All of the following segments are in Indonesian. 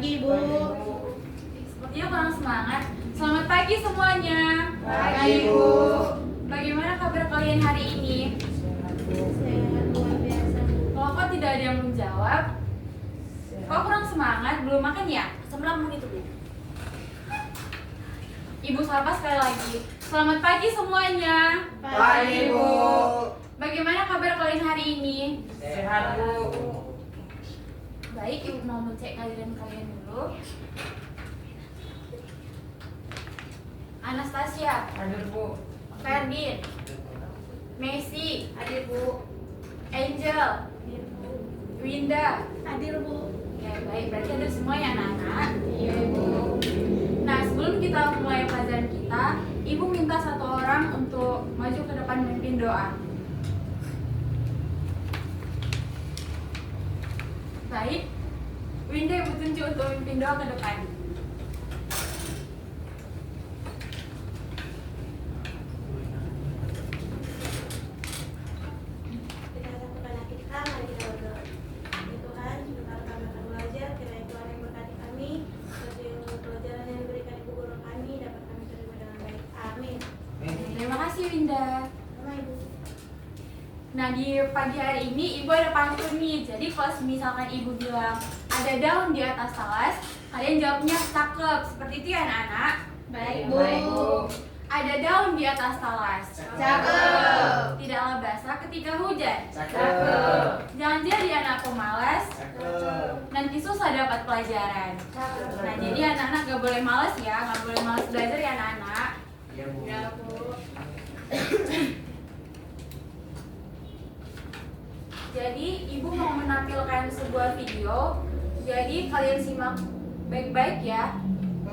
Pagi, Bu. Sepertinya kurang semangat. Selamat pagi semuanya. Pagi, Bu. Bagaimana kabar kalian hari ini? Sehat luar biasa, Bu. Kok tidak ada yang menjawab? Kok kurang semangat? Belum makan ya? Semalam begitu, Bu. Ibu sapa sekali lagi. Selamat pagi semuanya. Pagi, Bu. Bagaimana kabar kalian hari ini? Sehat, Bu. Baik, Ibu mau mencek kalian dulu. Anastasia, Hadir, Bu. Ferdin, Messi, Hadir, Bu. Angel, Hadir, Bu. Winda. Hadir, Bu. Ya, baik, berarti ada semua ya anak-anak. Iya, Bu. Nah, sebelum kita mulai pelajaran kita, Ibu minta satu orang untuk maju ke depan memimpin doa. Baik, Winda Ibu tunjuk untuk memimpin doa ke depan. Kita satukan hati kita, mari kita berdoa. Ya Tuhan, sebentar kami akan belajar, kiranya Tuhan yang berkati kami, seperti ilmu pelajaran yang diberikan Ibu guru kami, dapat kami terima dengan baik. Amin. Terima kasih Winda. Sama Ibu. Nah, di pagi hari ini Ibu ada pantun nih. Jadi kalau misalkan Ibu bilang ada daun di atas talas, kalian jawabnya cakep. Seperti itu ya anak-anak? Baik, Bu. Baik, Bu. Ada daun di atas talas. Cakep. Tidaklah basah ketika hujan. Cakep. Jangan jadi anak pemalas, Cakep. nanti susah dapat pelajaran. Nah, jadi anak-anak gak boleh malas ya, gak boleh malas belajar ya anak-anak. Iya, Bu. Ya, Bu. Jadi ibu mau menampilkan sebuah video. Jadi kalian simak baik-baik ya.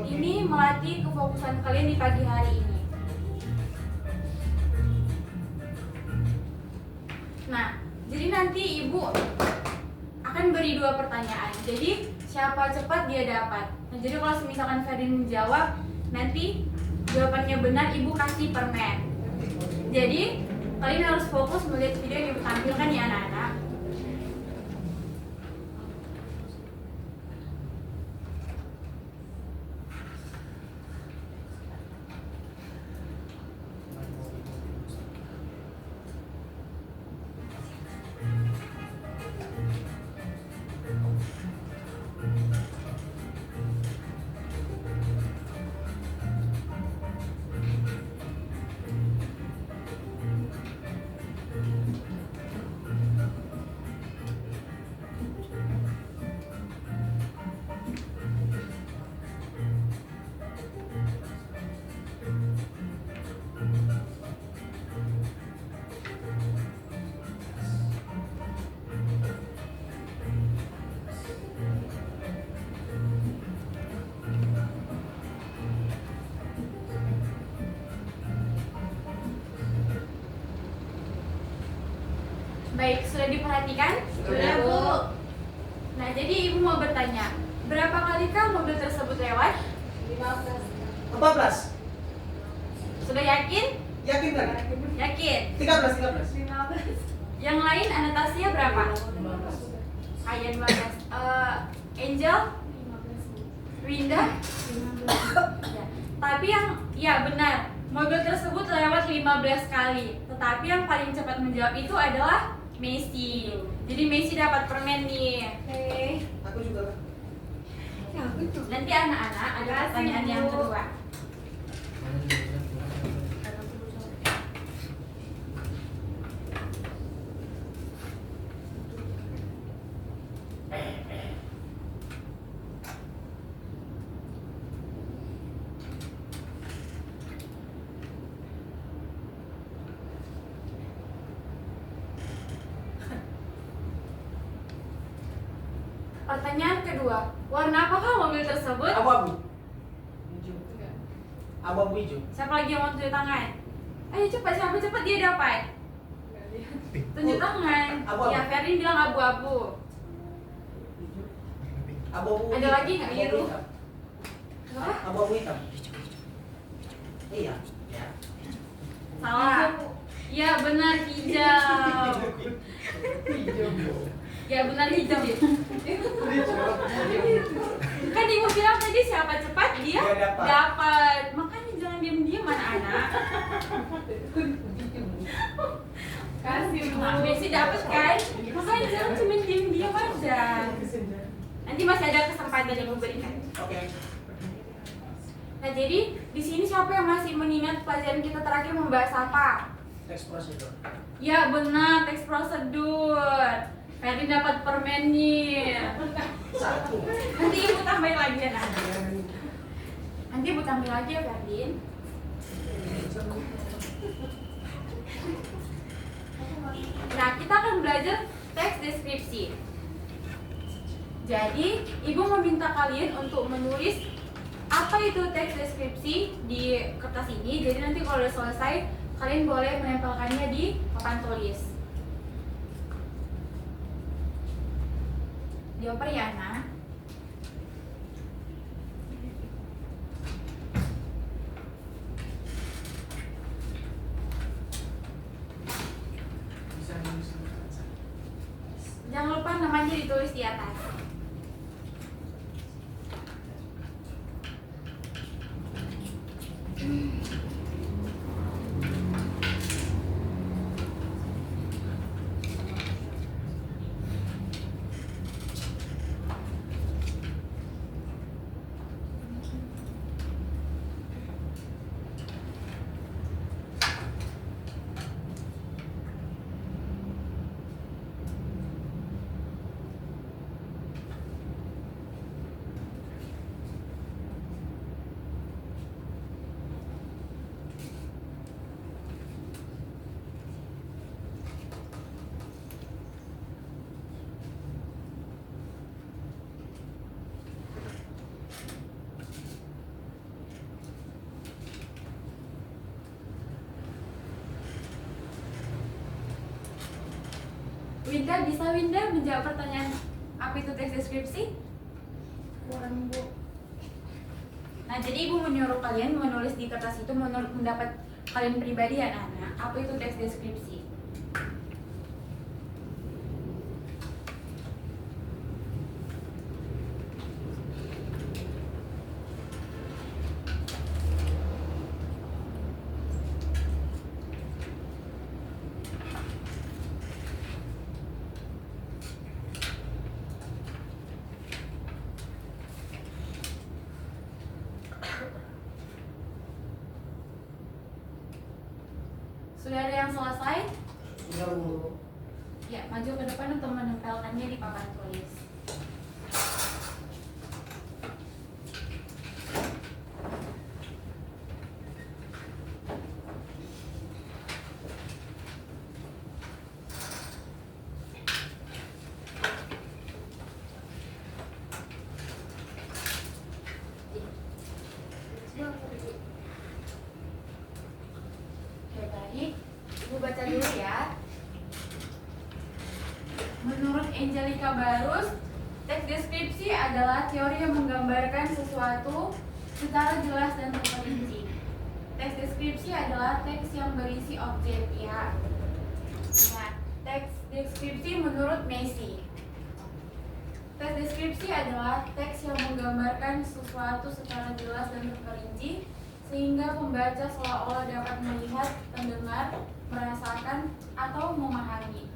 Ini melatih kefokusan kalian di pagi hari ini. Nah, jadi nanti ibu akan beri 2 pertanyaan. Jadi siapa cepat dia dapat. Nah, jadi kalau misalkan Ferdin menjawab, nanti jawabannya benar ibu kasih permen. Jadi kalian harus fokus melihat video yang ibu tampilkan ya anak-anak. Baik, sudah diperhatikan? Sudah, Bu. Nah, jadi ibu mau bertanya, berapa kalikah mobil tersebut lewat? 15. 14. Sudah yakin? Yakin kan? Yakin. 13. 15. Yang lain Anastasia berapa? 15. Ayah 12. Angel? 15. Winda? 15. Ya. Tapi yang, ya benar, mobil tersebut lewat 15 kali. Tetapi yang paling cepat menjawab itu adalah Messi. Jadi Messi dapat permen nih. Oke. Aku juga. Ya, itu. Nanti anak-anak ada pertanyaan yang kedua. Pertanyaan kedua, warna apakah mobil tersebut? Abu-abu. Abu-abu hijau. Siapa lagi yang mau tunjuk tangan? Ayo cepat, siapa cepat dia dapat. Tunjuk tangan. Abu-abu. Ya, Ferdin bilang abu-abu. Abu-abu. Ada hitam. lagi nggak, Abu-abu biru? hitam. Apa? Abu-abu hitam. Iya. Ya. Salah. Ya benar, hijau. Ya benar gitu deh. Udah jawab. Kan ibu bilang tadi siapa cepat dia Dia dapat. dapat. Makanya jangan diam-diam anak-anak. Kasih Bu. Nah, Besi dapat kan? Makanya jangan cuma diam-diam aja. Nanti masih ada kesempatan yang memberikan. Oke. Nah, jadi di sini siapa yang masih mengingat pelajaran kita terakhir membahas apa? Teks prosedur. Ya benar, teks prosedur. Ferdin dapat permennya. 1. Nanti ibu tambahin lagi ya nanti. Nanti ibu tambahin lagi ya Ferdin. Nah, kita akan belajar teks deskripsi. Jadi, ibu meminta kalian untuk menulis apa itu teks deskripsi di kertas ini. Jadi nanti kalau udah selesai, kalian boleh menempelkannya di papan tulis. Dioper ya, Ana. Bisa nulis. Jangan lupa namanya ditulis di atas. Winda, bisa Winda menjawab pertanyaan apa itu teks deskripsi? Kurang Bu. Nah, jadi ibu menyuruh kalian menulis di kertas itu menurut pendapat kalian pribadi ya, anak. Apa itu teks deskripsi? Sudah ada yang selesai? Sudah Bu. Ya, maju ke depan untuk menempelkannya di papan tulis. Oke, baik. Ibu baca dulu ya. Menurut Angelica Barus, teks deskripsi adalah teori yang menggambarkan sesuatu secara jelas dan terperinci. Teks deskripsi adalah teks yang berisi objek ya. Nah, teks deskripsi menurut Messi. Teks deskripsi adalah teks yang menggambarkan sesuatu secara jelas dan terperinci sehingga pembaca seolah-olah dapat melihat, mendengar, merasakan, atau memahami.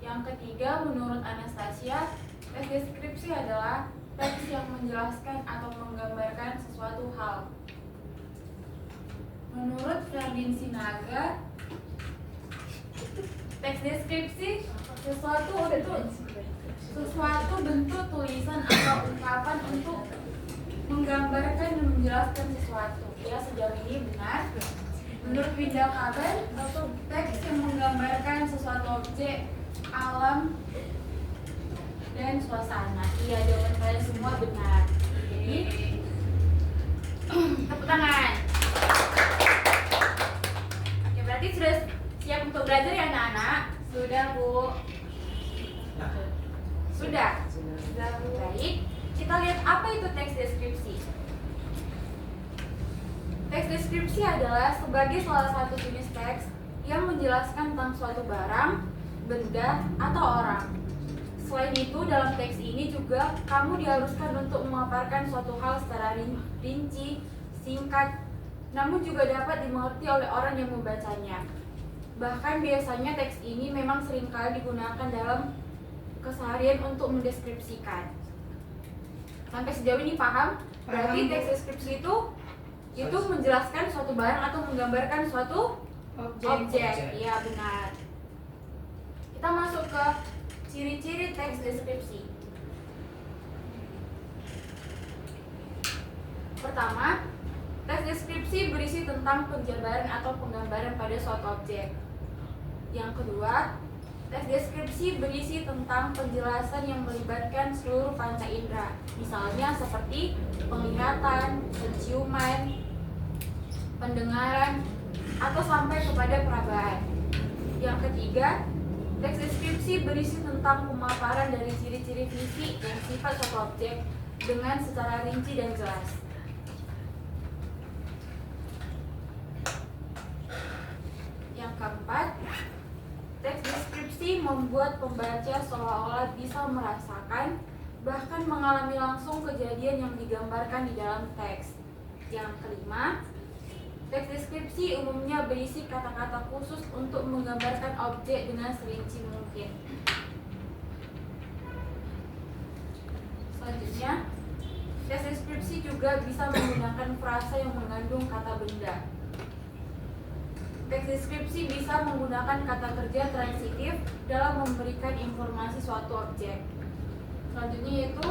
Yang ketiga, menurut Anastasia, teks deskripsi adalah teks yang menjelaskan atau menggambarkan sesuatu hal. Menurut Ferdin Sinaga, teks deskripsi sesuatu bentuk tulisan atau ungkapan untuk menggambarkan dan menjelaskan sesuatu. Ya, sejauh ini benar. Menurut Winda Kaben, teks yang menggambarkan sesuatu objek, alam, dan suasana. Iya, jawaban kalian semua benar. Jadi, tepuk tangan. Oke, berarti sudah siap untuk belajar ya anak-anak? Sudah, Bu. Sudah. Baik. Kita lihat apa itu teks deskripsi. Teks deskripsi adalah sebagai salah satu jenis teks yang menjelaskan tentang suatu barang, benda, atau orang. Selain itu, dalam teks ini juga kamu diharuskan untuk memaparkan suatu hal secara rinci, singkat, namun juga dapat dimengerti oleh orang yang membacanya. Bahkan biasanya teks ini memang seringkali digunakan dalam keseharian untuk mendeskripsikan. Sampai sejauh ini paham? Berarti Paham, Bu. teks deskripsi itu menjelaskan suatu barang atau menggambarkan suatu objek. Iya, benar. Kita masuk ke ciri-ciri teks deskripsi. Pertama, teks deskripsi berisi tentang penjabaran atau penggambaran pada suatu objek. Yang kedua, teks deskripsi berisi tentang penjelasan yang melibatkan seluruh panca indera, misalnya seperti penglihatan, penciuman, pendengaran, atau sampai kepada perabaan. Yang ketiga, teks deskripsi berisi tentang pemaparan dari ciri-ciri fisik dan sifat suatu objek dengan secara rinci dan jelas. Yang keempat, teks deskripsi membuat pembaca seolah-olah bisa merasakan bahkan mengalami langsung kejadian yang digambarkan di dalam teks. Yang kelima, teks deskripsi umumnya berisi kata-kata khusus untuk menggambarkan objek dengan serinci mungkin. Selanjutnya, teks deskripsi juga bisa menggunakan frasa yang mengandung kata benda. Teks deskripsi bisa menggunakan kata kerja transitif dalam memberikan informasi suatu objek. Selanjutnya yaitu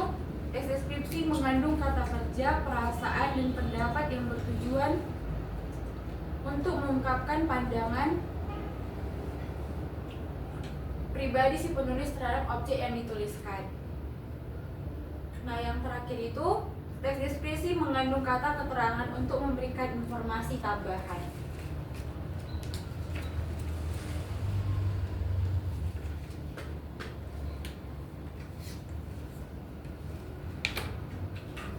teks deskripsi mengandung kata kerja, perasaan, dan pendapat yang bertujuan untuk mengungkapkan pandangan pribadi si penulis terhadap objek yang dituliskan. Nah, yang terakhir itu teks deskripsi mengandung kata keterangan untuk memberikan informasi tambahan.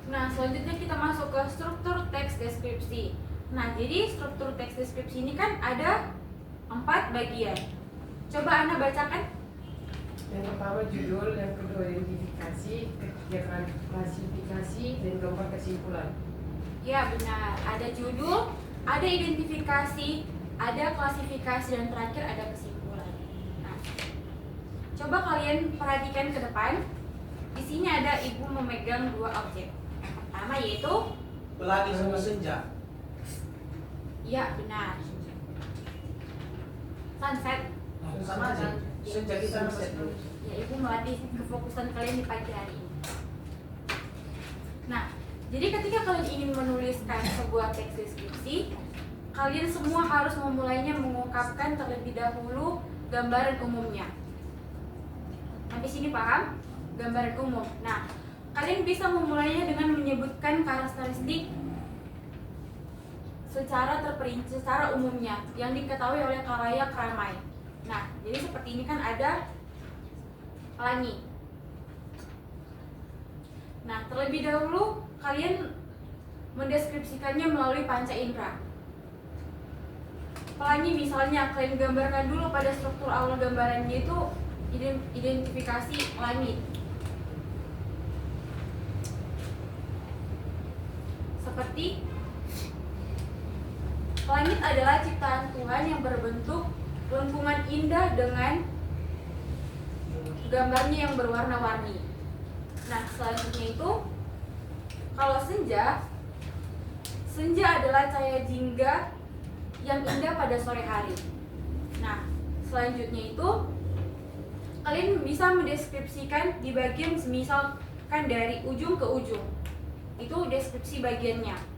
Nah, selanjutnya kita masuk ke struktur teks deskripsi. Nah, jadi struktur teks deskripsi ini kan ada 4 bagian. Coba Anda bacakan. Yang pertama judul, yang kedua identifikasi, ketiga klasifikasi, dan keempat kesimpulan. Ya, benar. Ada judul, ada identifikasi, ada klasifikasi, dan terakhir ada kesimpulan. Nah, coba kalian perhatikan ke depan. Di sini ada ibu memegang 2 objek. Yang pertama yaitu Pelangi sama senja. ya, benar. Sunset. Sama aja. Senja kita sunset. Ya, ibu melatih kefokusan kalian di pagi hari ini. Nah, jadi ketika kalian ingin menuliskan sebuah teks deskripsi, kalian semua harus memulainya mengungkapkan terlebih dahulu gambaran umumnya. Sampai sini paham? Gambaran umum. Nah, kalian bisa memulainya dengan menyebutkan karakteristik secara terperinci, secara umumnya yang diketahui oleh khalayak ramai. Nah, jadi seperti ini kan ada pelangi. Nah, terlebih dahulu kalian mendeskripsikannya melalui panca indera. Pelangi misalnya kalian gambarkan dulu pada struktur awal gambarannya itu identifikasi pelangi. Seperti langit adalah ciptaan Tuhan yang berbentuk lengkungan indah dengan gambarnya yang berwarna-warni. Nah, selanjutnya itu kalau senja adalah cahaya jingga yang indah pada sore hari. Nah, selanjutnya itu kalian bisa mendeskripsikan di bagian misalkan dari ujung ke ujung. Itu deskripsi bagiannya.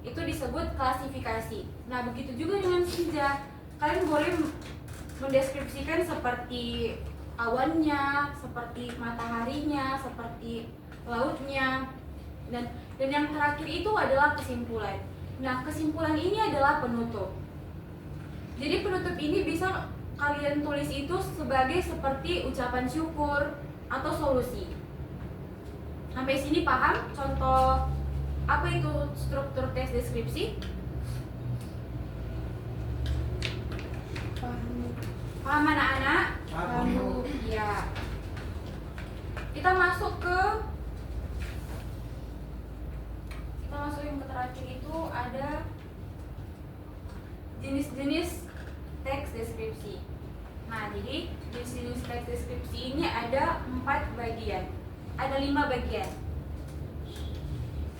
Itu disebut klasifikasi. Nah, begitu juga dengan senja. Kalian boleh mendeskripsikan seperti awannya, seperti mataharinya, seperti lautnya, dan yang terakhir itu adalah kesimpulan. Nah, kesimpulan ini adalah penutup. Jadi penutup ini bisa kalian tulis itu sebagai seperti ucapan syukur atau solusi. Sampai sini paham contoh apa itu struktur teks deskripsi? Paham. Paham anak-anak? Paham. Ya. kita masuk yang terakhir itu ada jenis-jenis teks deskripsi. Nah, jadi jenis-jenis teks deskripsi ini ada 4 bagian. Ada 5 bagian.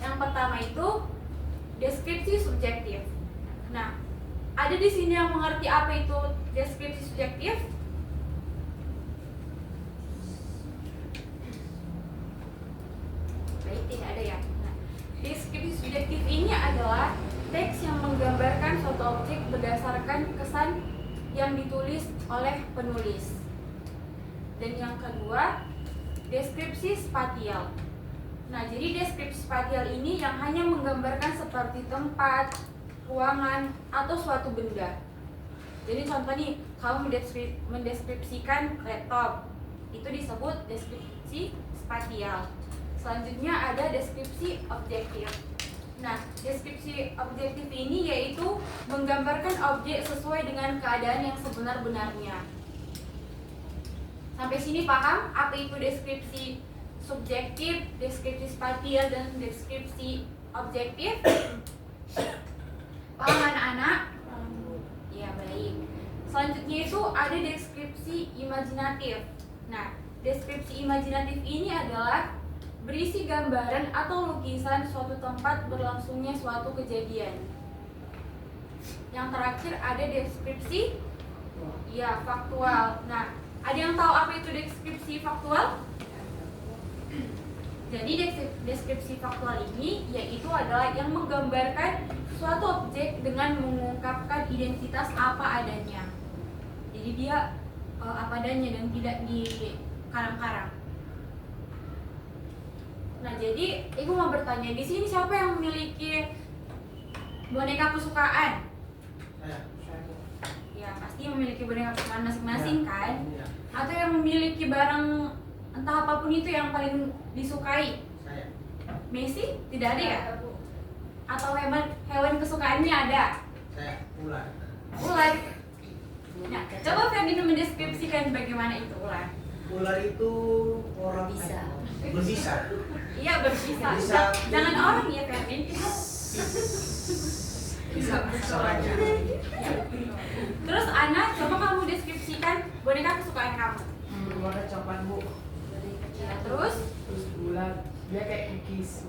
Yang pertama itu deskripsi subjektif. Nah, ada di sini yang mengerti apa itu deskripsi subjektif? Baik, tidak ada ya. Nah, deskripsi subjektif ini adalah teks yang menggambarkan suatu objek berdasarkan kesan yang ditulis oleh penulis. Dan yang kedua, deskripsi spatial. Nah, jadi deskripsi spatial ini yang hanya menggambarkan seperti tempat, ruangan, atau suatu benda. Jadi contoh nih, kamu mendeskripsikan laptop, itu disebut deskripsi spatial. Selanjutnya ada deskripsi objektif. Nah, deskripsi objektif ini yaitu menggambarkan objek sesuai dengan keadaan yang sebenar-benarnya. Sampai sini paham apa itu deskripsi subjektif, deskripsi spatial, dan deskripsi objektif? Paham anak-anak? Ya, baik. Selanjutnya itu ada deskripsi imajinatif. Nah, deskripsi imajinatif ini adalah berisi gambaran atau lukisan suatu tempat berlangsungnya suatu kejadian. Yang terakhir ada deskripsi ya faktual. Nah, ada yang tahu apa itu deskripsi faktual? Jadi deskripsi faktual ini yaitu adalah yang menggambarkan suatu objek dengan mengungkapkan identitas apa adanya. Jadi dia apa adanya dan tidak dikarang-karang. Nah, jadi ibu mau bertanya, di sini siapa yang memiliki boneka kesukaan? Saya. Ya, pasti memiliki boneka kesukaan masing-masing kan? Iya. Atau yang memiliki barang entah apapun itu yang paling disukai? Saya. Messi? Tidak ada ya? Atau hewan kesukaannya ada? Saya. Ular. Ular. Nah, coba Ferdinand mendeskripsikan bagaimana itu ular. Ular itu orang berbisa. Iya, berbisa. Bisa. Jangan orang ya, Ferdin. Bisa suaranya. Terus Ana, coba kamu deskripsikan boneka kesukaan kamu. Warna coklat bu. Ya, terus Bulat. Dia kayak cookies.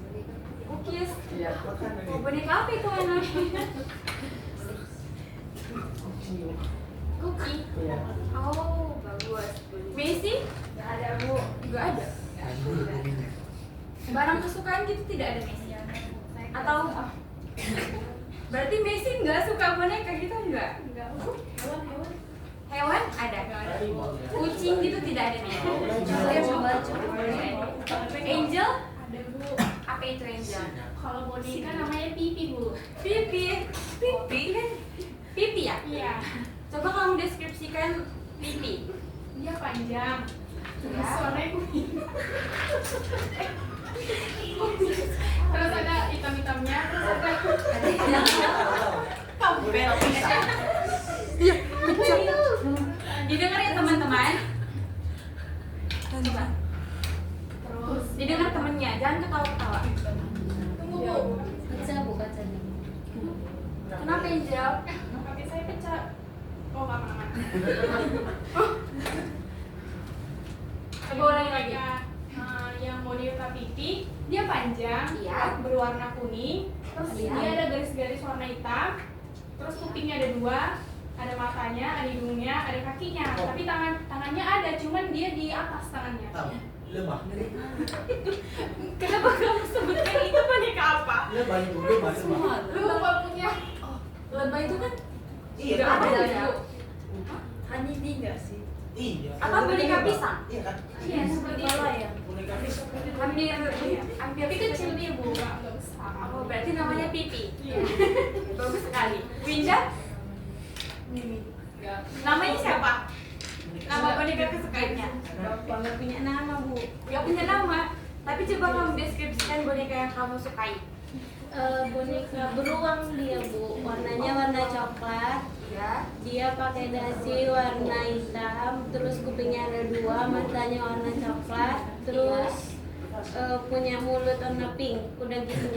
cookies. Iya. Makan Oh, boneka apa itu Ana? Cookie. Iya. Oh, bagus. Messi? Nggak ada bu. Enggak ada. Barang kesukaan gitu tidak ada Messi. Atau berarti Messi nggak suka boneka gitu enggak? Enggak bu. Hewan. Hewan ada. Kucing gitu tidak ada Messi. Angel? Ada bu. Apa itu Angel? Kalau boneka namanya Pipi bu. Pipi. Pipi. Pipi ya? Iya. Coba kamu deskripsikan pipi. Dia panjang. Terus Ya. warnanya kuning. Terus ada hitam-hitamnya. Terus ada Ular bisa. Didengar ya teman-teman. Coba. terus. Didengar temennya, jangan ketawa-ketawa. Tunggu bu. Kenapa Angel? Kaki saya pecah. Oh nggak aman. Coba ulangi lagi. Yang boneka Pipi, dia panjang, Iya. berwarna kuning, terus Iya. dia ada garis-garis warna hitam, terus kupingnya ada 2, ada matanya, ada hidungnya, ada kakinya. Oh. Tapi tangannya ada, cuman dia di atas tangannya. Tahu. Lebah. Kenapa kamu sebutkan itu boneka apa? Lebah itu lebah. Lupa punya. Lebah itu kan Iya. nggak ada kan? ya? Honey bee nggak sih? Iya. Apa boneka pisang? Iya kan? Iya, seperti itu. Kepala ya? Boneka pisang. Hampir Tapi kecil dia bu, nggak besar. Oh, berarti namanya pipi. Iya. Bagus sekali. Winda? Nggak. Namanya siapa? Nama boneka kesukaannya? Nggak punya nama bu. Gak punya nama. Tapi coba kamu deskripsikan boneka yang kamu sukai. Boneka beruang dia bu. Warnanya warna coklat. Ya. Dia pakai dasi warna hitam. Terus kupingnya ada 2, matanya warna coklat. terus punya mulut warna pink, udah gitu.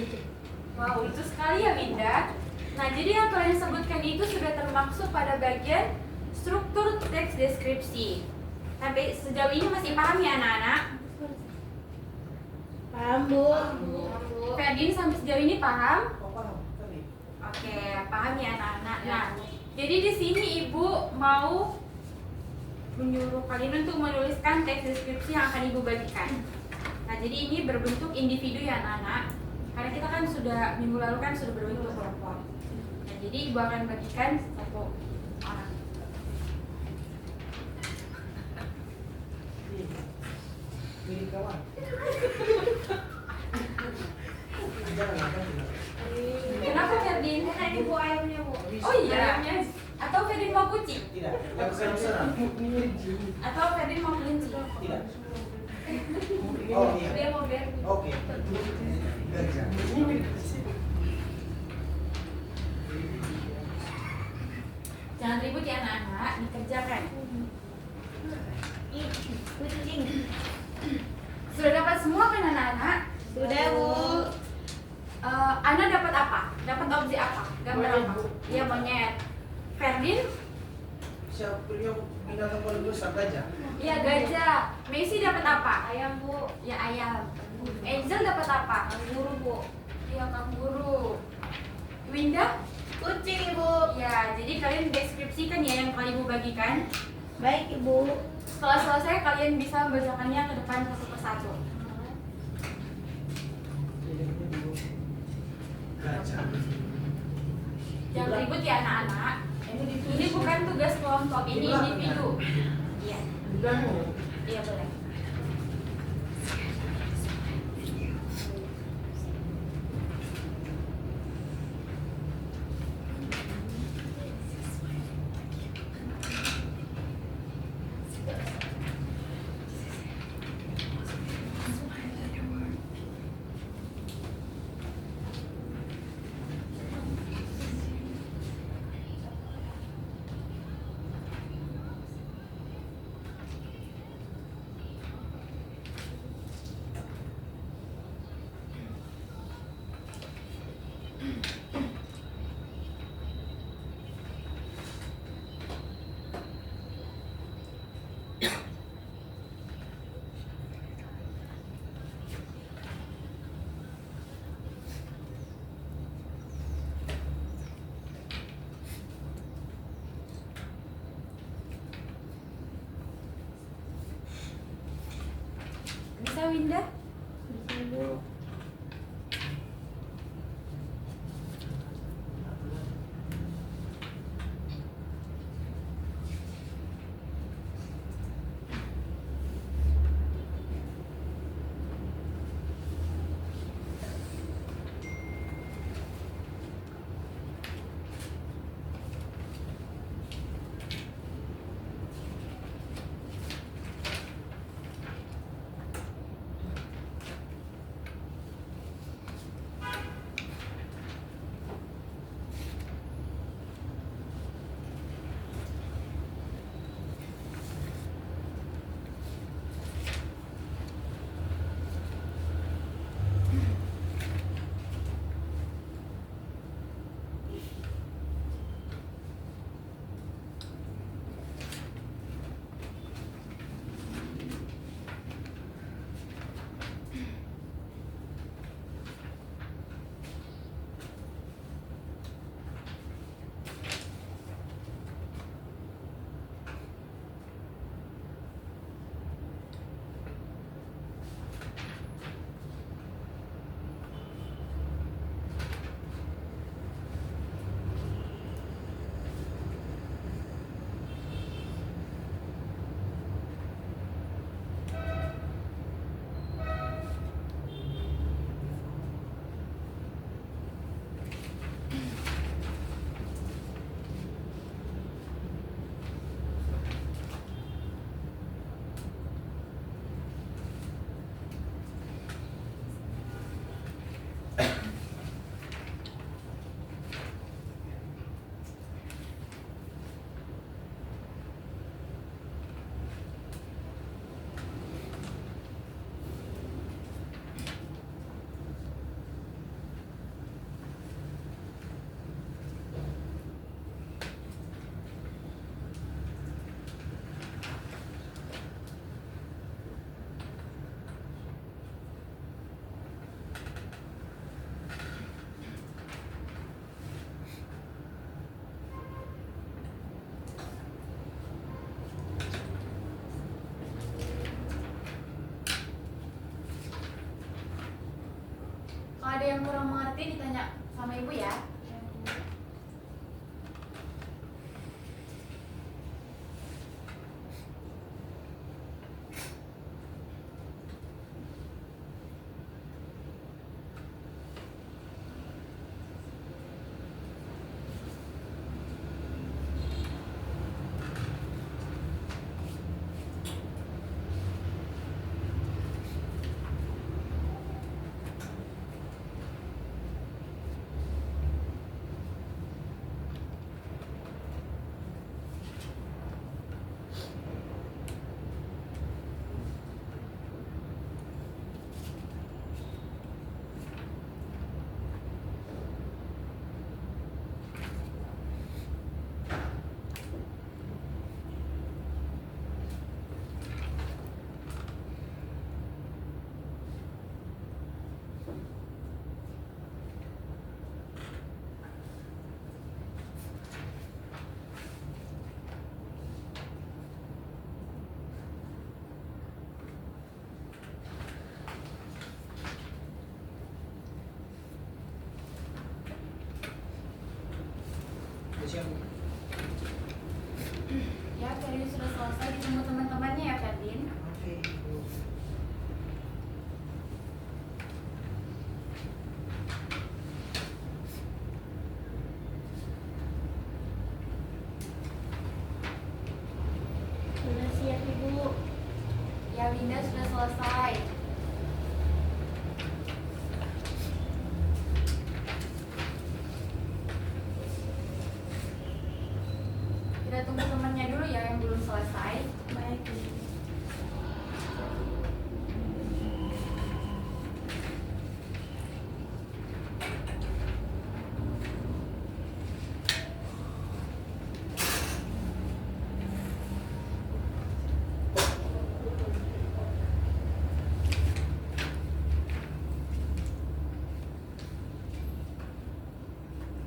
Wow, lucu sekali ya Winda. Nah, jadi yang kalian sebutkan itu sudah termasuk pada bagian struktur teks deskripsi. Sampai sejauh ini masih paham ya anak-anak? Paham, Bu. Ferdin sampai sejauh ini paham? Oh, paham. Tadi. Oke, paham ya anak-anak. Nah, jadi di sini Ibu mau menyuruh kalian untuk menuliskan teks deskripsi yang akan Ibu bagikan. Nah, jadi ini berbentuk individu ya anak-anak. Karena kita kan sudah minggu lalu kan sudah berbentuk kelompok. Nah, jadi Ibu akan bagikan satu orang. Milik kawan. Jangan makan tidak. Kenapa Ferdin? Kan ibu ayamnya bu. Oh iya. Atau Ferdin mau kucing? Tidak. Yang besar-besaran. Atau Ferdin mau kelinci? Tidak. Oh iya. Dia mau biar. Oke. Gajah. Jangan ribut ya anak-anak, dikerjakan. Kucing. Sudah dapat semua kan anak-anak? Sudah, Bu. Ana dapat apa? Dapat objek apa? Gambar Monyet, apa? Bu. Iya monyet. Ferdin? Siapa yang binatang paling besar gajah? Iya gajah. Messi dapat apa? Ayam bu. Ya ayam. Angel dapat apa? Kanguru bu. Iya kanguru. Winda? Kucing, Ibu. Ya, jadi kalian deskripsikan ya yang kalian Ibu bagikan. Baik, Ibu. Setelah selesai kalian bisa membacakannya ke depan satu persatu. Gajah. Jangan ribut ya anak-anak. Ini bukan tugas kelompok, ini individu. Iya. Iya boleh. Bisa Winda? Bisa, Bu. yang kurang mengerti ditanya sama ibu ya. Siap. Ya, Ferdin sudah selesai ditunggu teman-temannya ya Ferdin. Oke, Ibu. Sudah siap Ibu. Ya, Winda sudah selesai. Kita tunggu temannya dulu ya yang belum selesai. Baik.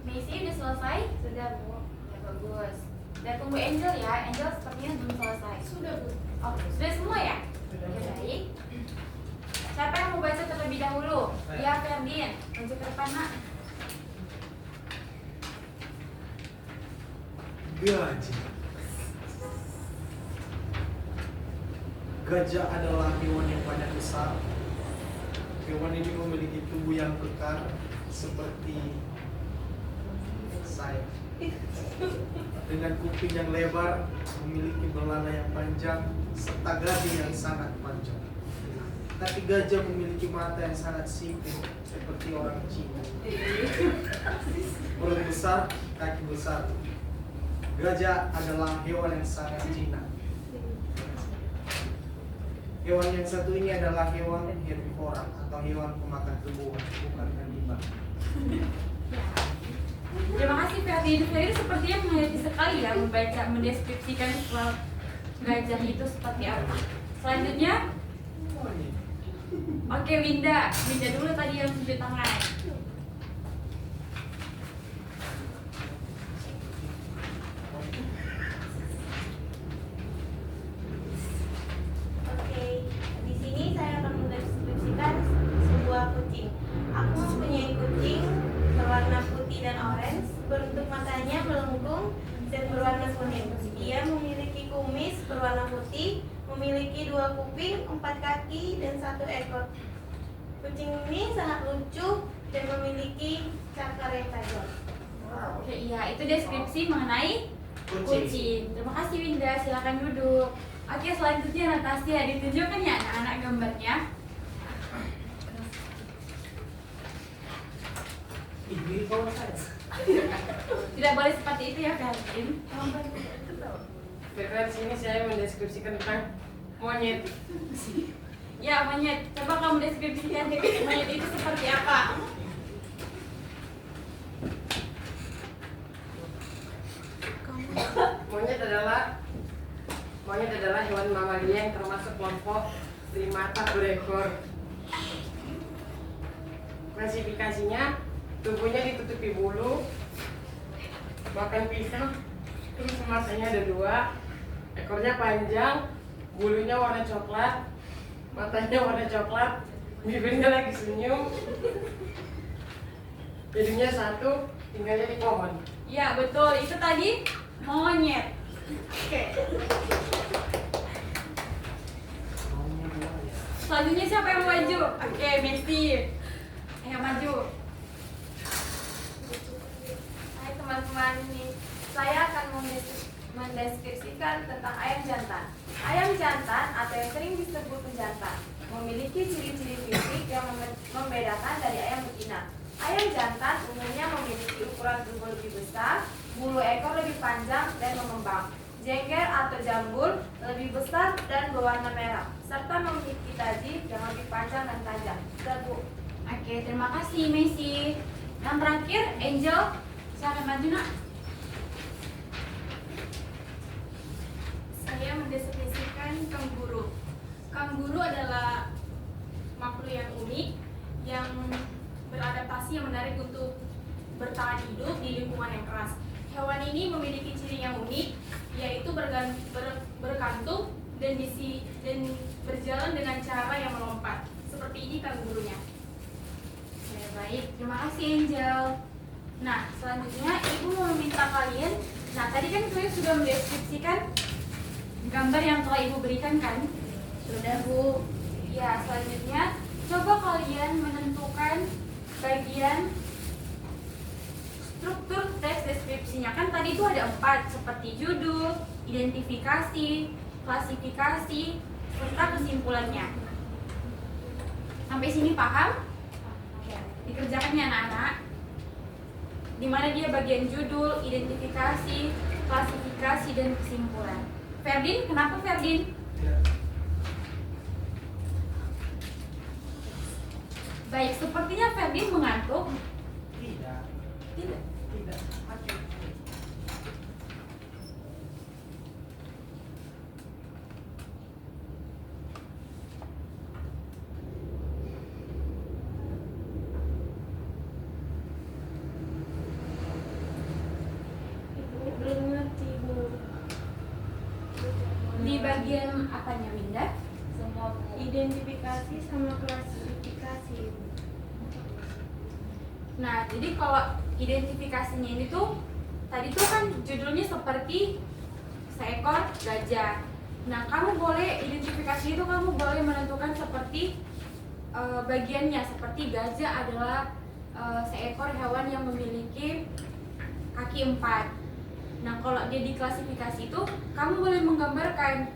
Messi udah selesai? Sudah Bu. Ya bagus. Dan tunggu Angel ya. Angel sepertinya belum selesai. Sudah Bu. Oh, sudah semua ya? Sudah. Oke, baik. Siapa yang mau baca terlebih dahulu? Baik. Ya, Ferdin. Maju ke depan, Nak. Gajah. Gajah adalah hewan yang banyak besar. Hewan ini memiliki tubuh yang kekar seperti saya. Dengan kuping yang lebar, memiliki belana yang panjang, serta gadi yang sangat panjang. Tapi gajah memiliki mata yang sangat sipit, seperti orang Cina. Perut besar, kaki besar. Gajah adalah hewan yang sangat jinak. Hewan yang satu ini adalah hewan herbivora atau hewan pemakan tumbuhan, bukan karnivora. Terima kasih Ferdin. Ferdin sepertinya mengerti sekali ya membaca, mendeskripsikan soal gajah itu seperti apa. Selanjutnya, oke Winda. Winda dulu tadi yang sudut tangan. Oke, di sini saya akan mendeskripsikan sebuah kucing. Aku mempunyai kucing berwarna putih dan orange, bentuk matanya melengkung dan berwarna kuning. Dia memiliki kumis berwarna putih, memiliki 2 kuping, 4 kaki, dan 1 ekor. Kucing ini sangat lucu dan memiliki cakar yang tajam. Oke, iya, itu deskripsi mengenai kucing. Terima kasih Winda, silakan duduk. Oke, selanjutnya Natasha, ditunjukkan ya anak-anak gambarnya. Ini kawan saya. Tidak boleh seperti itu ya Ferdin. Versi ini saya mendeskripsikan tentang monyet. Ya monyet, coba kamu deskripsikan monyet itu seperti apa? Monyet adalah hewan mamalia yang termasuk kelompok primata berekor. Klasifikasinya, tubuhnya ditutupi bulu, makan pisang, terus matanya ada 2, ekornya panjang, bulunya warna coklat, matanya warna coklat, bibirnya lagi senyum, Jadinya satu, tinggal jadi pohon. Ya betul, itu tadi monyet. Oke. Maunya dua ya. Selanjutnya siapa yang maju? Oke, Messi. Ayo maju. Hai teman-teman, nih saya akan mendeskripsikan tentang ayam jantan. Ayam jantan atau yang sering disebut pejantan memiliki ciri-ciri fisik yang membedakan dari ayam betina. Ayam jantan umumnya memiliki ukuran tubuh lebih besar, bulu ekor lebih panjang dan mengembang. Jengger atau jambul lebih besar dan berwarna merah, serta memiliki taji yang lebih panjang dan tajam. Sudah, Bu. Oke, terima kasih Messi. Yang terakhir, Angel. Silakan maju, Nak. Saya mendeskripsikan kanguru. Kanguru adalah makhluk yang unik yang beradaptasi yang menarik untuk bertahan hidup di lingkungan yang keras. Hewan ini memiliki ciri yang unik, yaitu berkantung dan berjalan dengan cara yang melompat. Seperti ini kangurunya. Oke, baik. Terima kasih Angel. Nah, selanjutnya Ibu mau meminta kalian. Nah, tadi kan kalian sudah mendeskripsikan gambar yang telah Ibu berikan kan? Sudah, Bu. Ya, selanjutnya coba kalian menentukan bagian struktur teks deskripsinya. Kan tadi itu ada 4, seperti judul, identifikasi, klasifikasi, serta kesimpulannya. Sampai sini paham? Dikerjakannya anak-anak. Dimana dia bagian judul, identifikasi, klasifikasi, dan kesimpulan. Ferdin, kenapa Ferdin? Ya. Baik, sepertinya Ferdin mengantuk. Tidak. Tidak. Tidak. Oke. Ibu belum ngerti, Bu. Di bagian apanya, Winda? Semua, Bu. Identifikasi sama klasifikasi. Nah, jadi kalau identifikasinya ini tuh tadi tuh kan judulnya seperti seekor gajah. Nah, kamu boleh identifikasi itu kamu boleh menentukan seperti bagiannya, seperti gajah adalah seekor hewan yang memiliki kaki 4. Nah, kalau dia diklasifikasi itu kamu boleh menggambarkan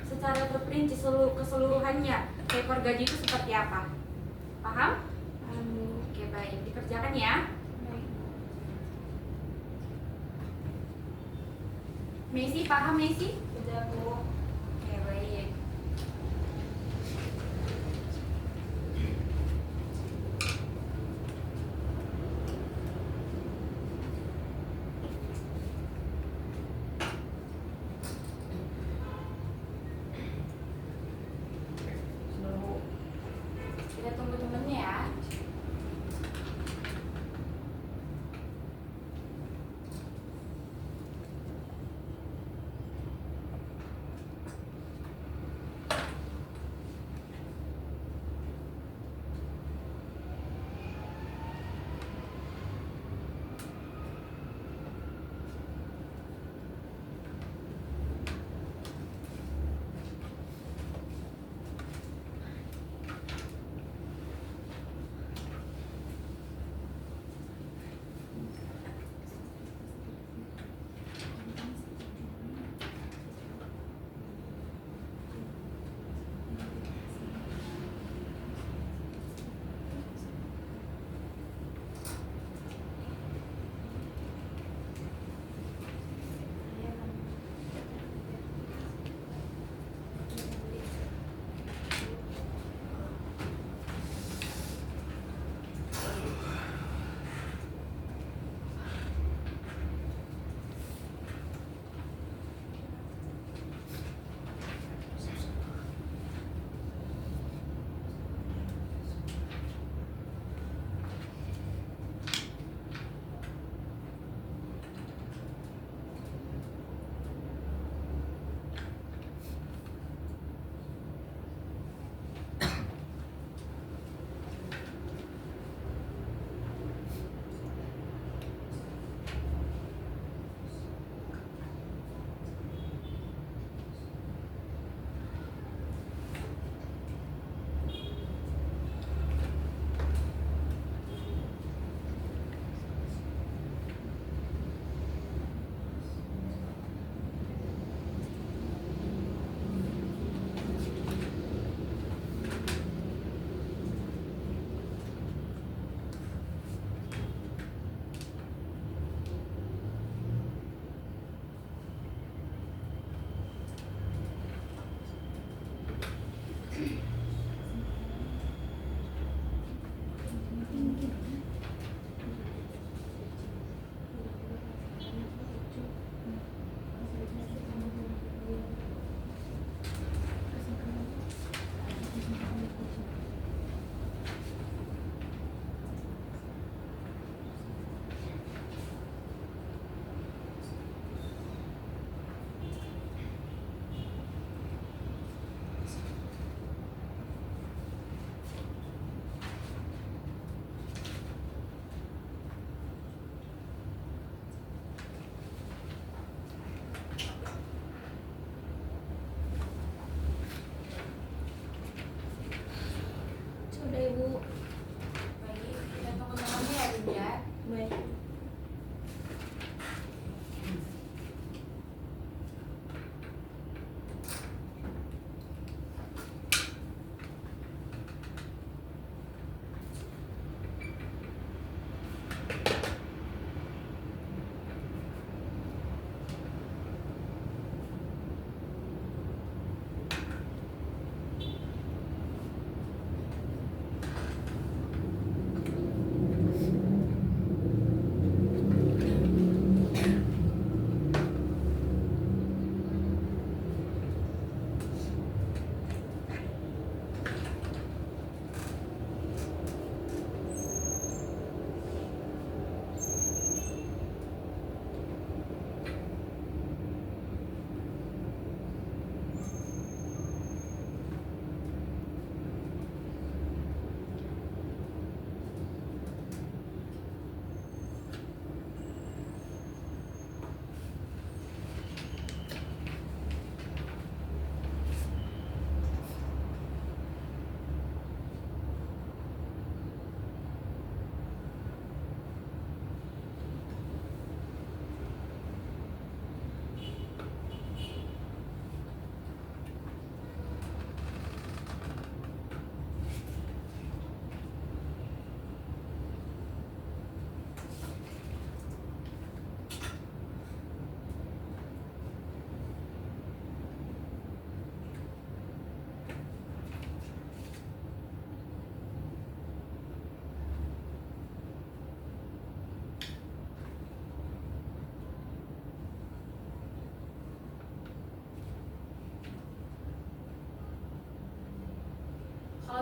secara terperinci keseluruhannya seekor gajah itu seperti apa. Paham? Oke, baik, dikerjakan ya. Messi, paham Messi? Sudah, Bu. Oke, baik. Sudah, Bu. Kita tunggu temennya ya.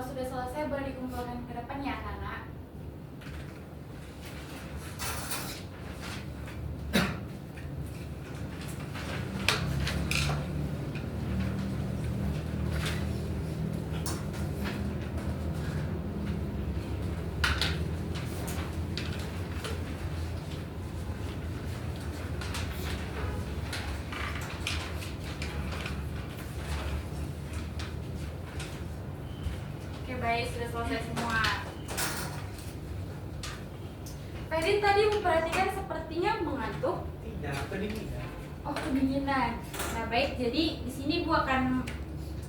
Kalau sudah selesai boleh dikumpulkan ke depan ya anak-anak. Oke baik, sudah selesai semua. Ferdin tadi memperhatikan sepertinya mengantuk. Tidak, kedinginan. Oh kedinginan. Nah baik, jadi di sini Bu akan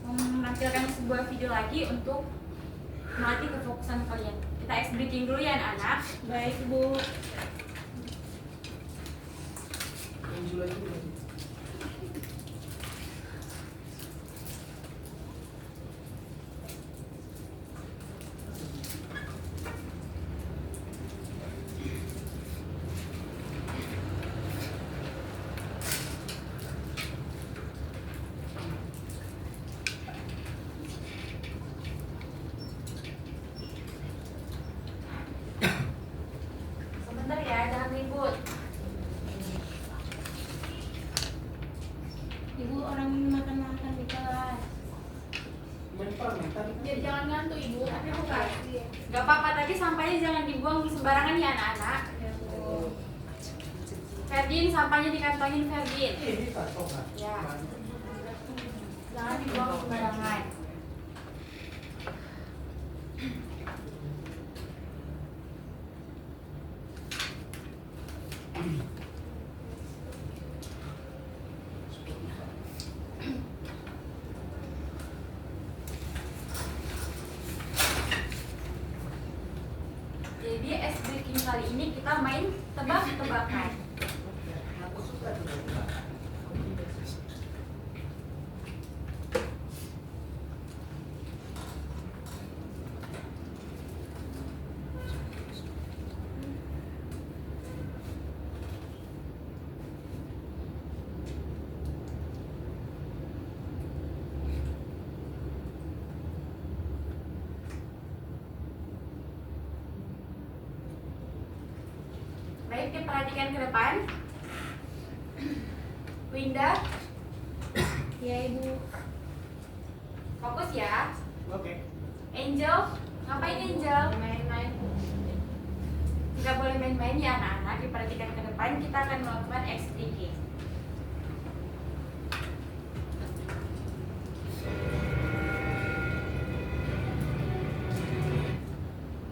menampilkan sebuah video lagi untuk melatih kefokusan kalian. Kita ice breathing dulu ya anak-anak. Baik Bu. Muncul lagi dulu. Sebentar ya, jangan ribut. Ibu orang makan-makan di kelas. Mental. Jadi jangan ngantuk ibu, tapi bukan. Gak apa-apa, tadi sampahnya jangan dibuang sembarangan ya anak-anak. Ya Bu. Ferdin, sampahnya dikantongin Ferdin. Ini kantongan. Ya. Jangan dibuang sembarangan. Jadi ice breaking kali ini kita main tebak-tebakan. Aku suka tebak-tebakan. Baik, diperhatikan ke depan. Winda, Ya Ibu. fokus ya. Oke. Angel, ngapain Angel? Main-main. Nggak boleh main-main ya anak-anak, diperhatikan ke depan. Kita akan melakukan ice breaking.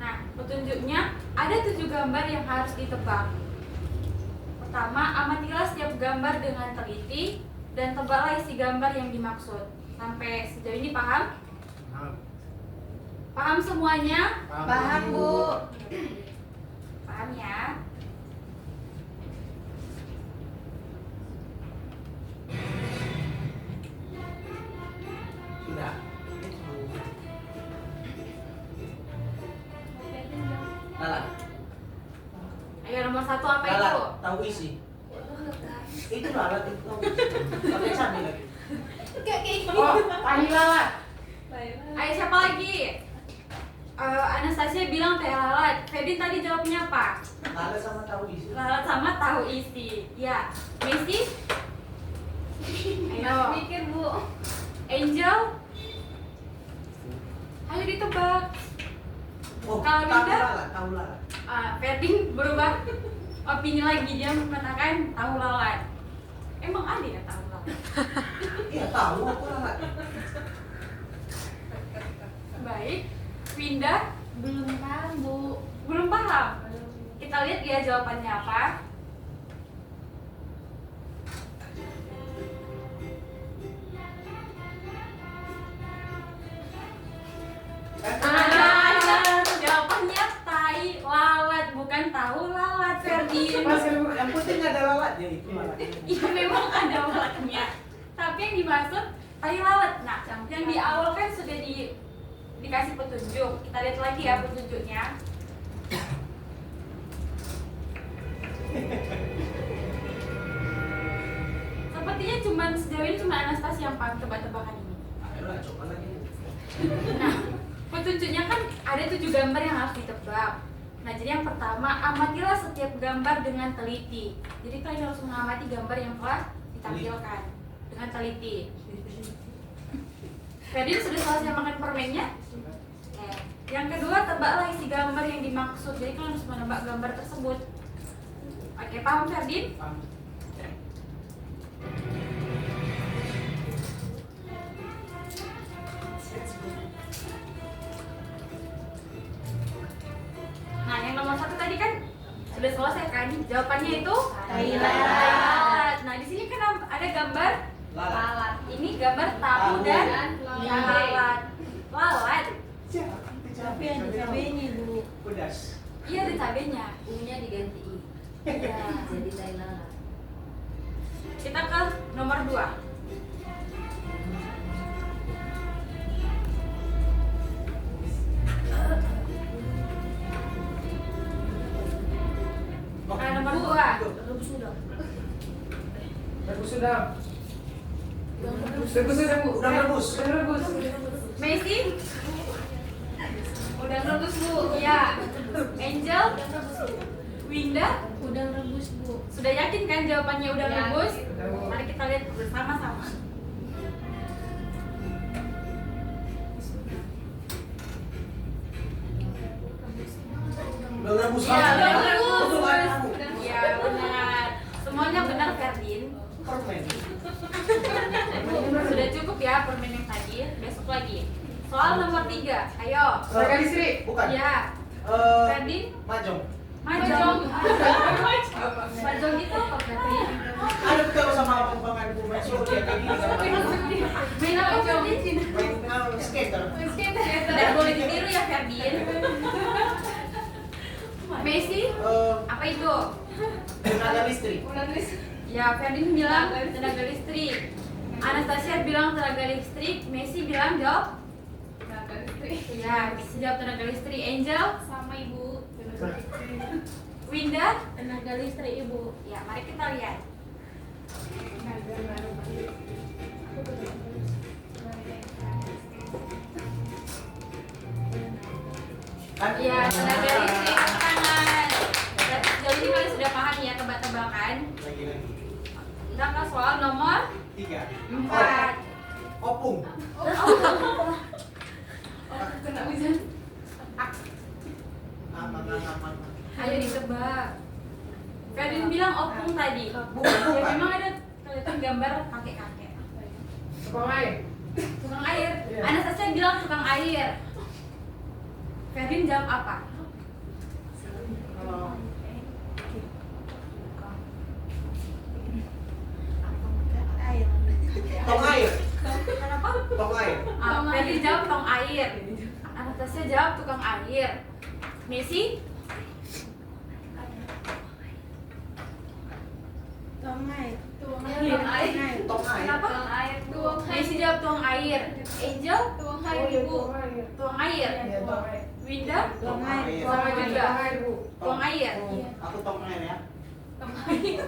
Nah, petunjuknya ada 7 gambar yang harus ditebak. Pertama, amatilah setiap gambar dengan teliti dan tebaklah isi gambar yang dimaksud. Sampai sejauh ini paham? Paham. Paham semuanya? Paham Bu. Paham ya? Sudah. Lalat. Ayo nomor 1 apa itu? Lalat. Tahu isi. Itu lalat itu tahu isi. Pakai cabai lagi. Oh, tahi lalat. Ayo siapa lagi? Anastasia bilang teh lalat. Febin tadi jawabnya apa? Lalat sama tahu isi. Lalat sama tahu isi. Ya. Messi? Ayo. Mikir Bu. Angel? Ayo ditebak. Oh, Kalau tahu Winda? lalat, tahu lalat. Febin berubah opini lagi. Dia mengatakan tahu lalat. Emang ada ya tahu lalat? Iya, tahu aku lalat. Baik. Winda? Belum paham Bu. Belum paham? Kita lihat ya jawabannya apa. Jawabannya tai lalat, bukan tahu lalat, Ferdi. Mas, yang putih nggak ada lalatnya itu lalat. Iya memang ada lalatnya, tapi yang dimaksud tai lalat. Nah, yang di awal kan sudah dikasih petunjuk. Kita lihat lagi ya petunjuknya. Sepertinya sejauh ini cuma Anastasia yang paham tebak-tebakan ini. Ayolah, coba lagi. Nah, Petunjuknya kan ada 7 gambar yang harus ditebak. Nah, jadi yang pertama, amatilah setiap gambar dengan teliti. Jadi kalian harus mengamati gambar yang telah ditampilkan dengan teliti. Ferdin sudah selesai makan permennya? Yang kedua, tebaklah isi gambar yang dimaksud. Jadi kalian harus menebak gambar tersebut. Oke, paham Ferdin? Nah, yang nomor 1 tadi kan sudah selesai kan? Jawabannya itu Thailand. Nah, di sini kan ada gambar lalat. Ini gambar tahu dan lalat. Lalat. Tapi ada cabenya Bu. Pedas. Iya, ada cabenya. U-nya diganti I. Iya, jadi Thailand. Kita ke nomor 2. Nomor 2. Rebus udang. Rebus udang Bu. Udang rebus. Udang rebus. Messi? Udang rebus Bu. Ya. Angel? Winda? Udang rebus Bu. Sudah yakin kan jawabannya udang Yakin. rebus? Yakin. Mari kita lihat bersama-sama. Udang rebus. Iya, udang Betul kan? rebus. Iya, benar. Semuanya benar, Ferdin. Permen. Sudah cukup ya permen yang tadi. Besok lagi. Soal nomor 3. Ayo. Tenaga listrik. Bukan. Ya. Ferdin? Mahjong. Mahjong. Mahjong itu apa, Ferdin? Ada kalau sama abang-abangan Bu Messi dia kayak gini kan. Main apa, Ferdin? Main skater. Tidak boleh ditiru ya, Ferdin. Messi? Apa itu? Tenaga listrik. Ya, Ferdin bilang tenaga listrik. Anastasia bilang tenaga listrik. Messi bilang jawab? Tenaga listrik. Ya, Messi jawab tenaga listrik. Angel? Sama Ibu. Winda? Tenaga listrik Ibu. Ya, mari kita lihat. Kan? Ya, tenaga listrik. Tepuk tangan. Sejauh ini kalian sudah paham ya tebak-tebakan. Lagi-lagi. Kita ke soal nomor 3. 4. Opung. Kena hujan. Aman. Ayo ditebak. Ferdin bilang opung tadi. Bukan. Ya, memang ada kelihatan gambar kakek-kakek. Tukang air. Tukang air. Iya. Anastasia bilang tukang air. Ferdin jawab apa? Tong air. Kenapa? Tong air. Ferdin jawab tong air. Anastasia jawab tukang air. Messi? Tong air. Tuang Iya, air. Tong air. Kenapa? Tuang air. Tuang air. Messi jawab tuang air. Angel? Tuang Oh air iya, Ibu. tuang air. Tuang air. Iya, tuang air. Winda? Tong air. Sama juga. Tuang air Bu. Tuang air. Iya. Aku tong air ya. Tuang air.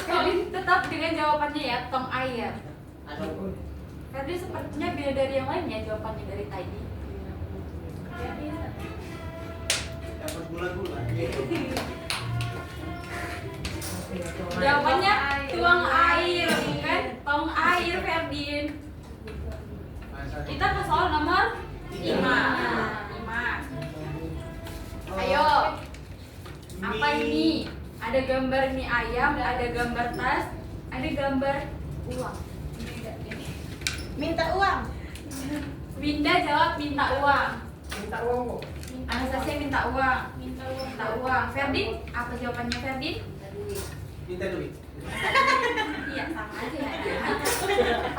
Ferdin tetap dengan jawabannya ya, tong air. Aduh. Ferdin sepertinya beda dari yang lain ya jawabannya dari tadi. Dapat gula-gula. Iya, tuang air. Jawabannya tuang air, kan? Tong air, Ferdin. Kita ke soal nomor 5. Ayo. Apa ini? Ada gambar mie ayam, ada gambar tas, ada gambar uang. Minta uang. Winda jawab minta uang. Minta uang Bu. Anastasia minta uang. Minta uang. Minta uang. Ferdin, apa jawabannya Ferdin? Minta duit. Iya, sama aja ya.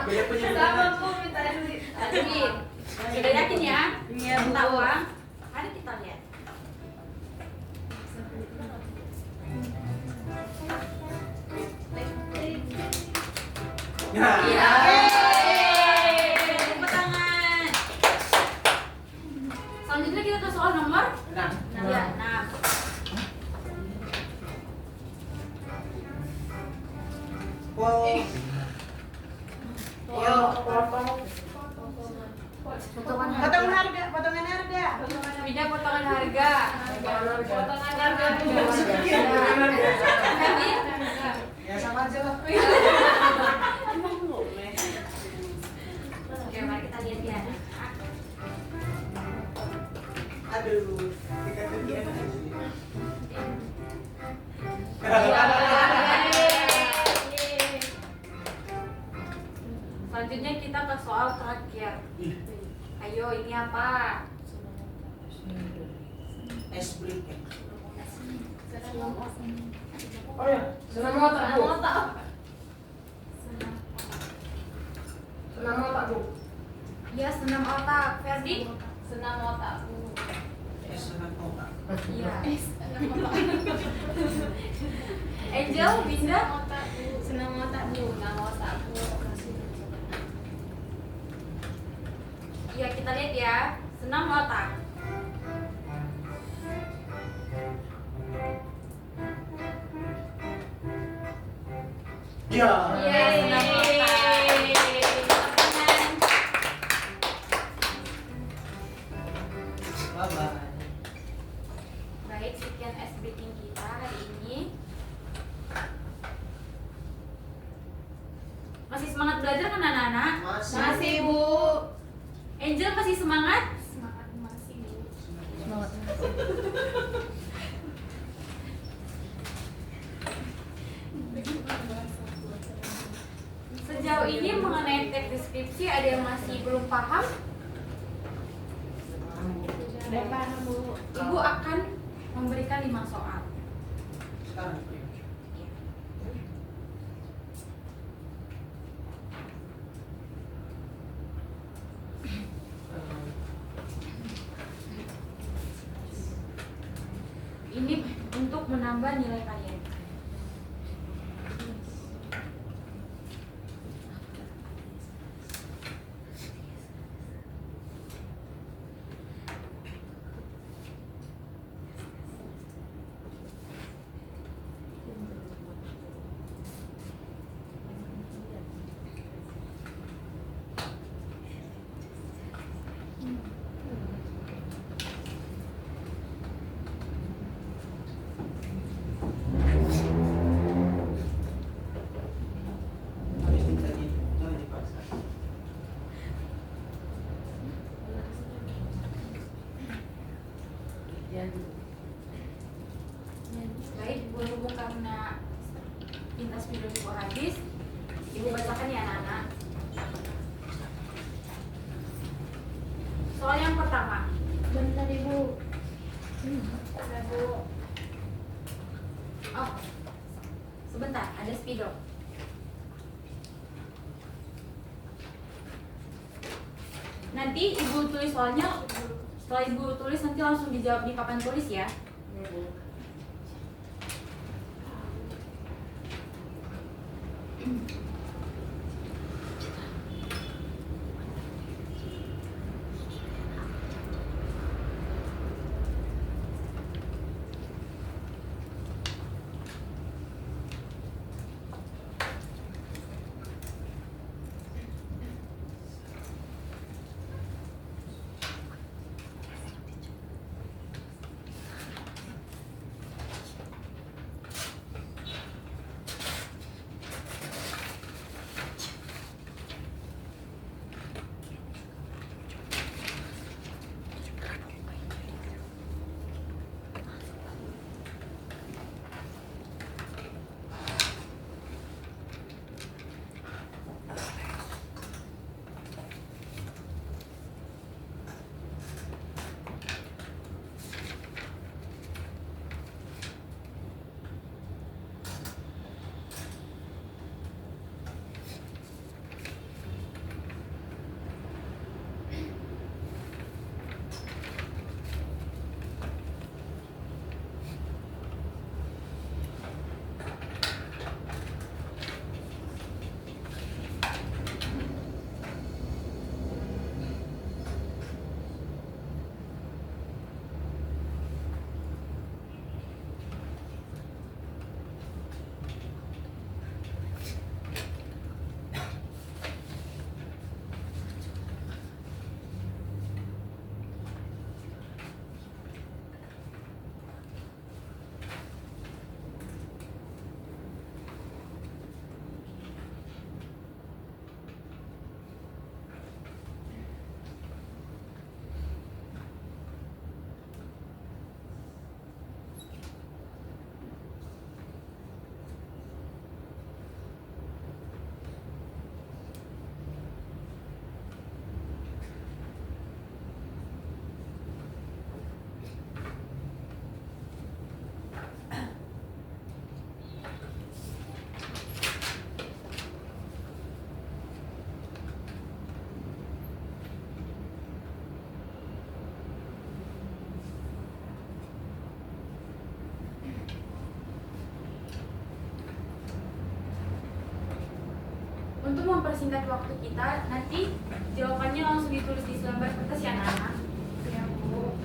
Banyak Sama penyebutan. Bu minta duit. Ferdin, sudah yakin ya? Iya, Bu. Minta uang. Mari kita lihat. Ya. Iya. Tepuk tangan. Selanjutnya kita ke soal nomor Nah. ya, 6. Wow. Potong. Potongan Potongan harga. harga, potongan harga. Bida potongan harga. Potongan harga. Kevin, Ya sama aja lah. oke mari kita lihat ya. Aduh, dikatakan Selanjutnya kita ke soal terakhir. Ayo, ini apa? es blik. Oh ya, senam otak bu. Senam otak bu. Ya, senam otak. Ferdi? Senam otak bu. Es senang otak. Iya. Angel, Binda? Senam otak bu. Senam otak bu. Iya, kita lihat ya. Senam otak. Ya. Iya, senam otak. Bye bye. Baik, sekian S breaking kita hari ini. Masih semangat belajar kan anak-anak? Masih. Bu. Angel masih semangat? Semangat masih bu. Sejauh ini mengenai teks deskripsi ada yang masih belum paham? Udah paham bu. Ibu akan memberikan 5 soal. Sekarang. Ini untuk menambah nilai kalian. Habis kita jangan dipaksa. Baik, berhubung karena pintas video ibu habis, ibu bacakan ya anak-anak. Soal yang pertama. Bentar ibu. Udah, Bu. Oh, sebentar, ada spidol. Nanti ibu tulis soalnya, setelah ibu tulis nanti langsung dijawab di papan tulis ya. untuk mempersingkat waktu kita, nanti jawabannya langsung ditulis di selembar kertas ya anak-anak. Ya Bu.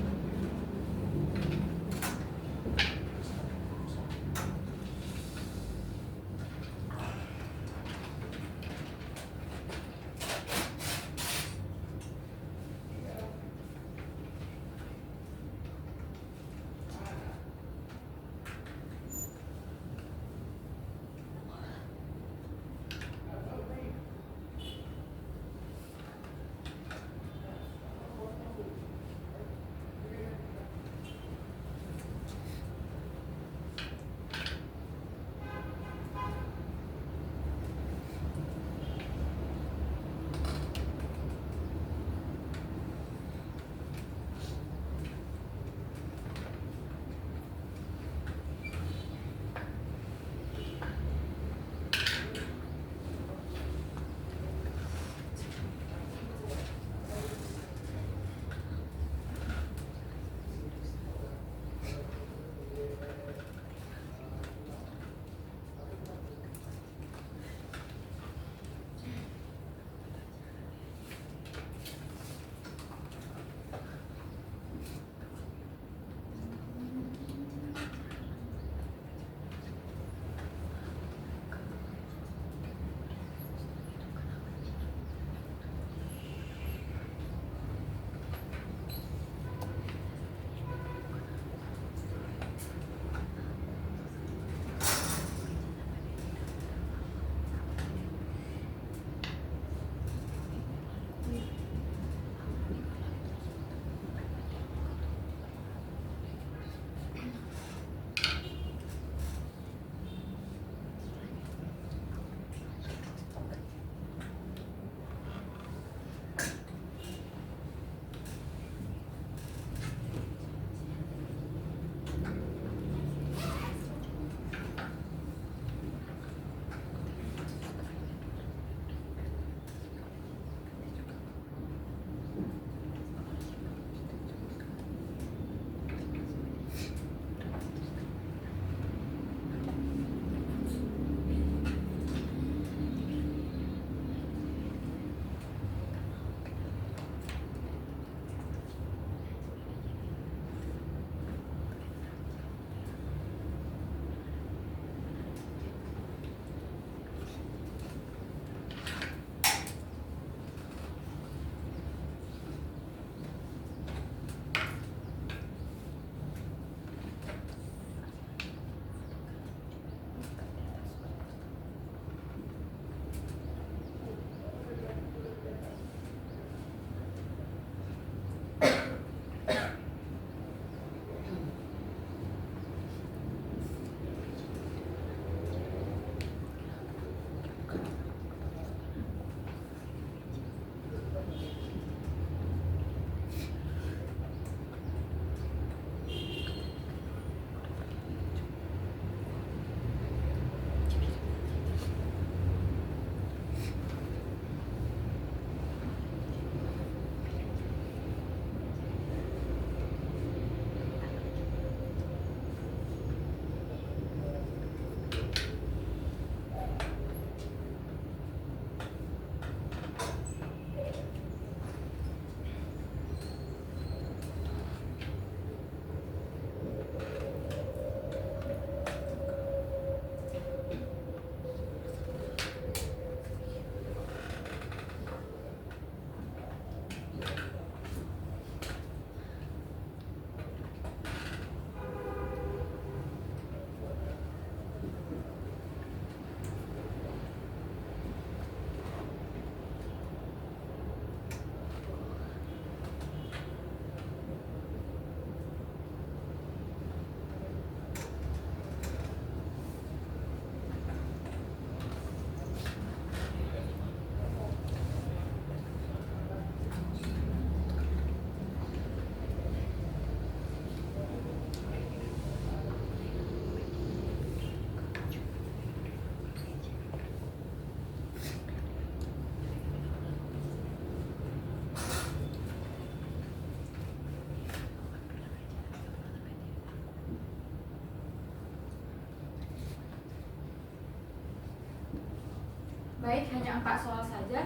Baik, hanya 4 soal saja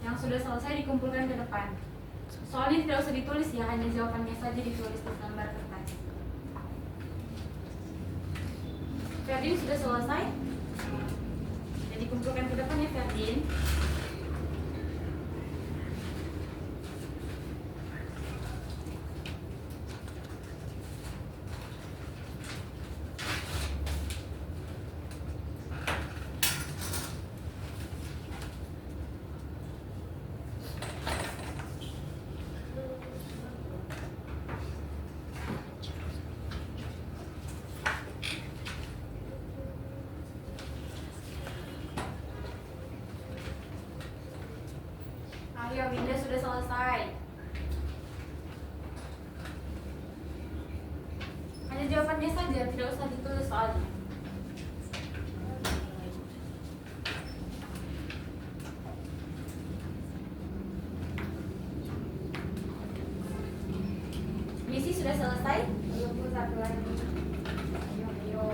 yang sudah selesai dikumpulkan ke depan. Soalnya tidak usah ditulis ya, hanya jawabannya saja ditulis di lembar kertas. Ferdin sudah selesai? Jadi dikumpulkan ke depan ya Ferdin. Ayo, Winda sudah selesai. Hanya jawabannya saja, tidak usah ditulis soalnya. Misi sudah selesai? Ayo, Bu, satu lagi. Ayo, ayo.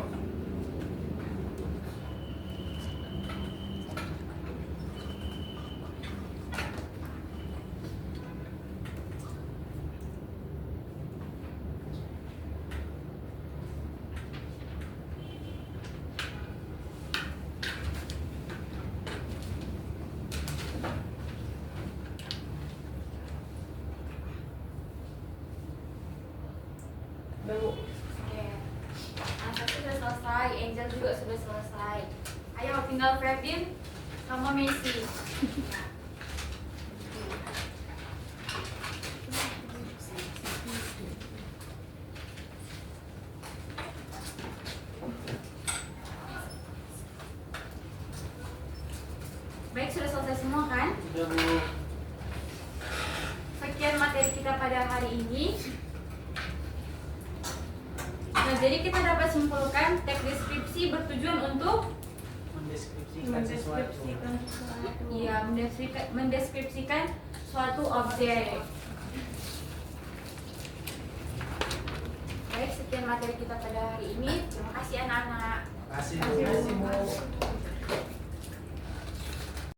Baru. Oke. Anastasия sudah selesai, Angel juga sudah selesai. Ayo tinggal Ferdin sama Messi. Baik, sudah selesai semua kan? Sudah Bu. Sekian materi kita pada hari ini. Nah, jadi kita dapat simpulkan teks deskripsi bertujuan untuk Mendeskripsikan sesuatu. ya mendeskripsikan suatu objek. Baik, sekian materi kita pada hari ini. Terima kasih anak-anak. Terima kasih Terima kasih, Bu. Bu.